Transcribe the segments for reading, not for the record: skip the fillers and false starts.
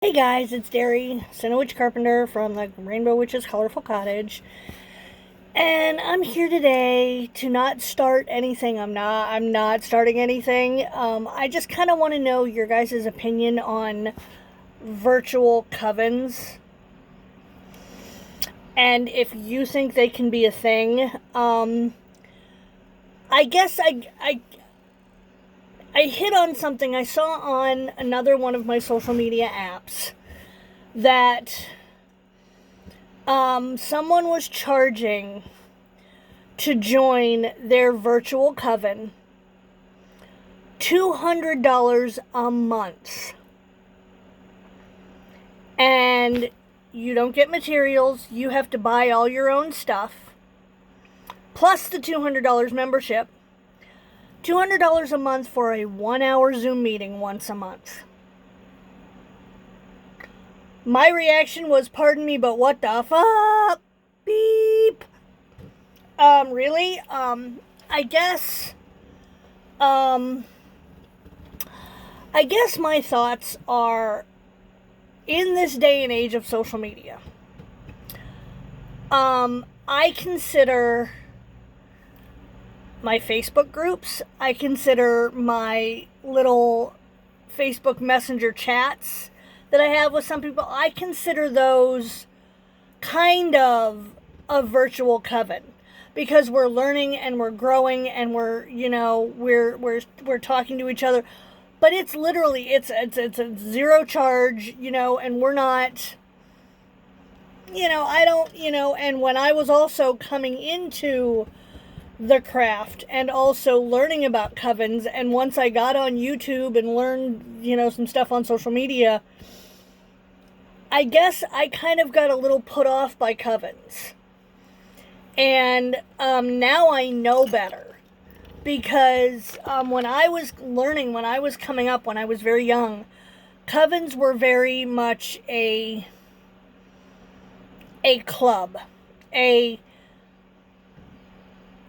Hey guys, it's Derry, Sin Witch Carpenter from the Rainbow Witch's Colorful Cottage. And I'm here today to not start anything. I'm not starting anything. I just kind of want to know your guys' opinion on virtual covens. And if you think they can be a thing. I guess I hit on something I saw on another one of my social media apps that someone was charging to join their virtual coven $200 a month. And you don't get materials, you have to buy all your own stuff, plus the $200 membership. $200 a month for a 1-hour Zoom meeting once a month. My reaction was, pardon me, but what the fuck? Beep. Really? I guess my thoughts are, in this day and age of social media, I consider my Facebook groups, I consider my little Facebook Messenger chats that I have with some people, I consider those kind of a virtual coven, because we're learning and we're growing and we're talking to each other, but it's literally it's a zero charge, and we're not, I don't, and when I was also coming into the craft and also learning about covens, and once I got on YouTube and learned, some stuff on social media, I guess I kind of got a little put off by covens. And now I know better. Because when I was learning, when I was coming up, when I was very young, covens were very much a club,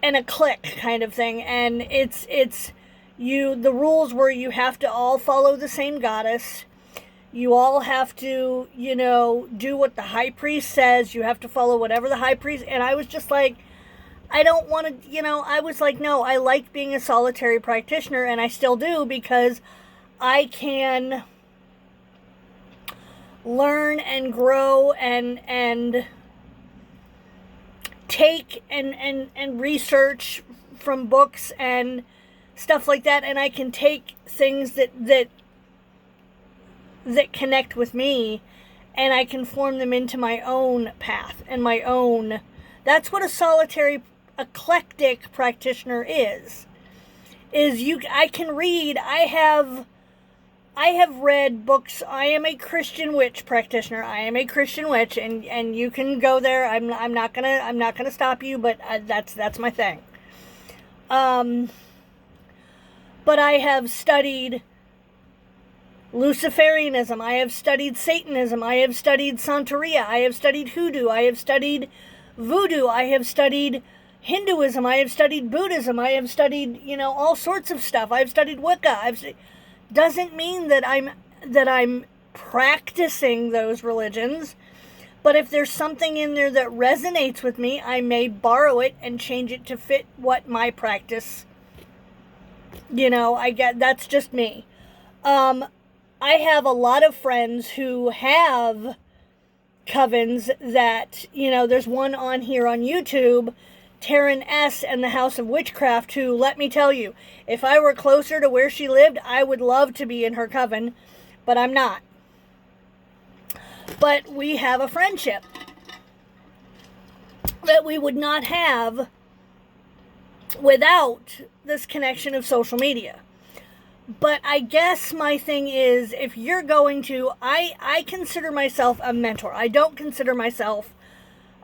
and a clique kind of thing, and the rules were you have to all follow the same goddess, you all have to do what the high priest says, you have to follow whatever the high priest, and I was just like, I don't want to, I was like, no, I like being a solitary practitioner, and I still do, because I can learn and grow and take and research from books and stuff like that, and I can take things that connect with me, and I can form them into my own path and my own. That's what a solitary eclectic practitioner is I can read. I have read books. I am a Christian witch practitioner. I am a Christian witch, and you can go there. I'm not gonna stop you, but that's my thing. But I have studied Luciferianism. I have studied Satanism. I have studied Santeria. I have studied Hoodoo. I have studied Voodoo. I have studied Hinduism. I have studied Buddhism. I have studied all sorts of stuff. I've studied Wicca. Doesn't mean that I'm practicing those religions, but if there's something in there that resonates with me, I may borrow it and change it to fit what my practice, that's just me. I have a lot of friends who have covens that, there's one on here on YouTube, Taren S and the House of Witchcraft, who, let me tell you, if I were closer to where she lived, I would love to be in her coven, but I'm not. But we have a friendship that we would not have without this connection of social media. But I guess my thing is, if you're going to, I consider myself a mentor. I don't consider myself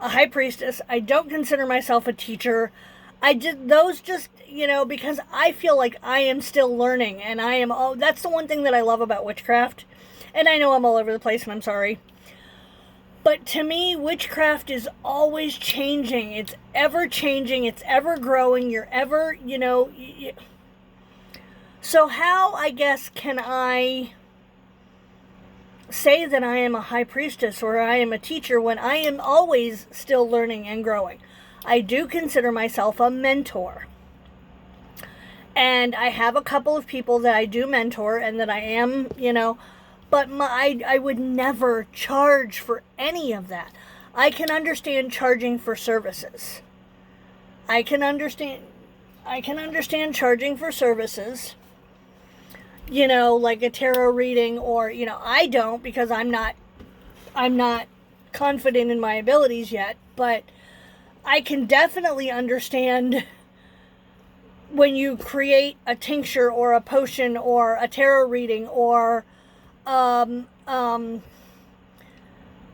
a high priestess. I don't consider myself a teacher. Because I feel like I am still learning, and that's the one thing that I love about witchcraft. And I know I'm all over the place, and I'm sorry. But to me, witchcraft is always changing. It's ever changing. It's ever growing. You're ever, so how, I guess, can I say that I am a high priestess or I am a teacher when I am always still learning and growing. I do consider myself a mentor. And I have a couple of people that I do mentor and that I am, but I would never charge for any of that. I can understand charging for services. I can understand charging for services, like a tarot reading, or, I don't, because I'm not confident in my abilities yet, but I can definitely understand when you create a tincture or a potion or a tarot reading or a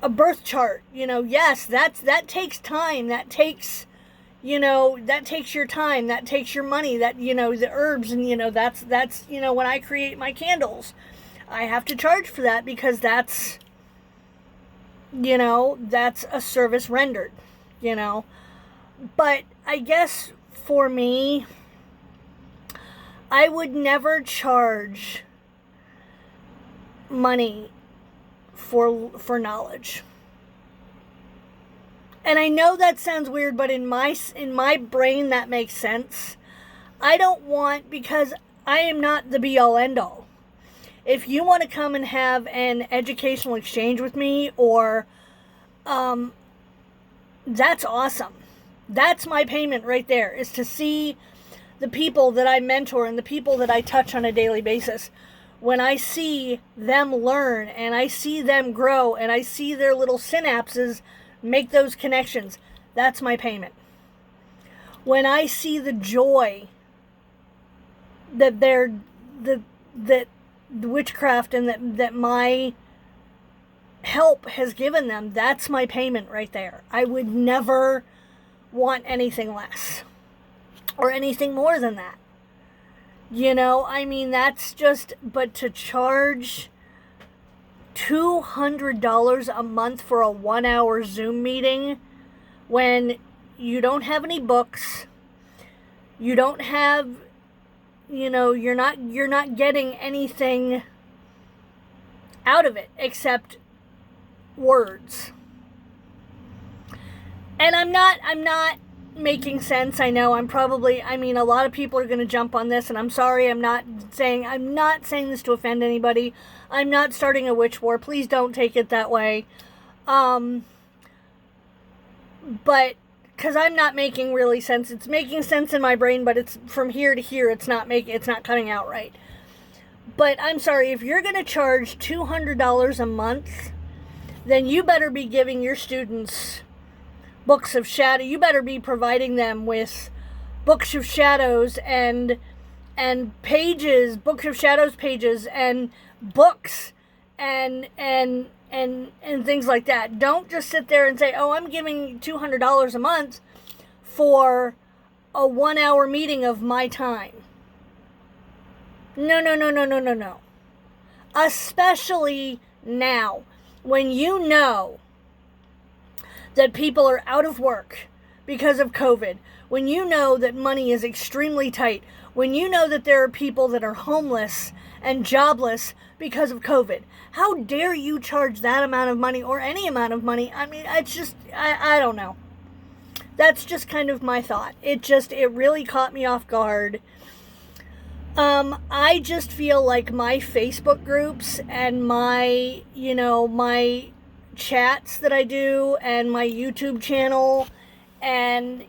birth chart. Yes, that takes time. That takes your time. That takes your money. That, the herbs, and, that's, when I create my candles, I have to charge for that because that's a service rendered, But I guess for me, I would never charge money for knowledge. And I know that sounds weird, but in my brain that makes sense. I don't want, because I am not the be all end all. If you want to come and have an educational exchange with me, or that's awesome. That's my payment right there, is to see the people that I mentor and the people that I touch on a daily basis. When I see them learn and I see them grow and I see their little synapses make those connections, that's my payment. When I see the joy that the witchcraft and that my help has given them, that's my payment right there. I would never want anything less or anything more than that. That's just, but to charge $200 a month for a 1-hour Zoom meeting when you don't have any books, you don't have, you're not getting anything out of it except words. And I'm not making sense. I know a lot of people are going to jump on this, and I'm sorry. I'm not saying this to offend anybody. I'm not starting a witch war. Please don't take it that way. But because I'm not making really sense. It's making sense in my brain, but it's from here to here. It's not coming out right. But I'm sorry, if you're going to charge $200 a month, then you better be giving your students books of shadow. You better be providing them with books of shadows and pages, books of shadows pages, and books and things like that. Don't just sit there and say, "Oh, I'm giving $200 a month for a 1-hour meeting of my time." No. Especially now, when you know that people are out of work because of COVID, when you know that money is extremely tight, when you know that there are people that are homeless and jobless because of COVID, how dare you charge that amount of money or any amount of money? It's just, I don't know. That's just kind of my thought. It really caught me off guard. I just feel like my Facebook groups and my chats that I do and my YouTube channel, and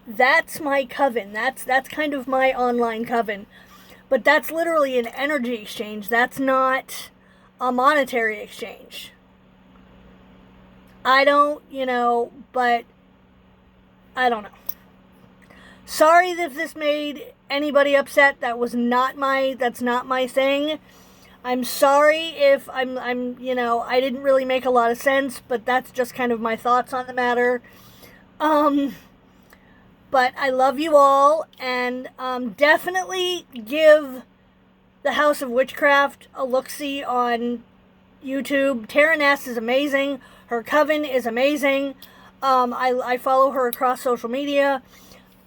that's my coven. That's kind of my online coven. But that's literally an energy exchange. That's not a monetary exchange. I don't, but I don't know. Sorry if this made anybody upset. That's not my thing. I'm sorry if I didn't really make a lot of sense, but that's just kind of my thoughts on the matter. But I love you all, and definitely give the House of Witchcraft a look-see on YouTube. Taren S is amazing. Her coven is amazing. I follow her across social media.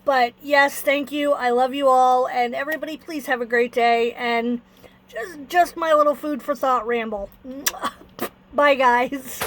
But yes, thank you. I love you all, and everybody please have a great day, and just my little food for thought ramble. Bye, guys.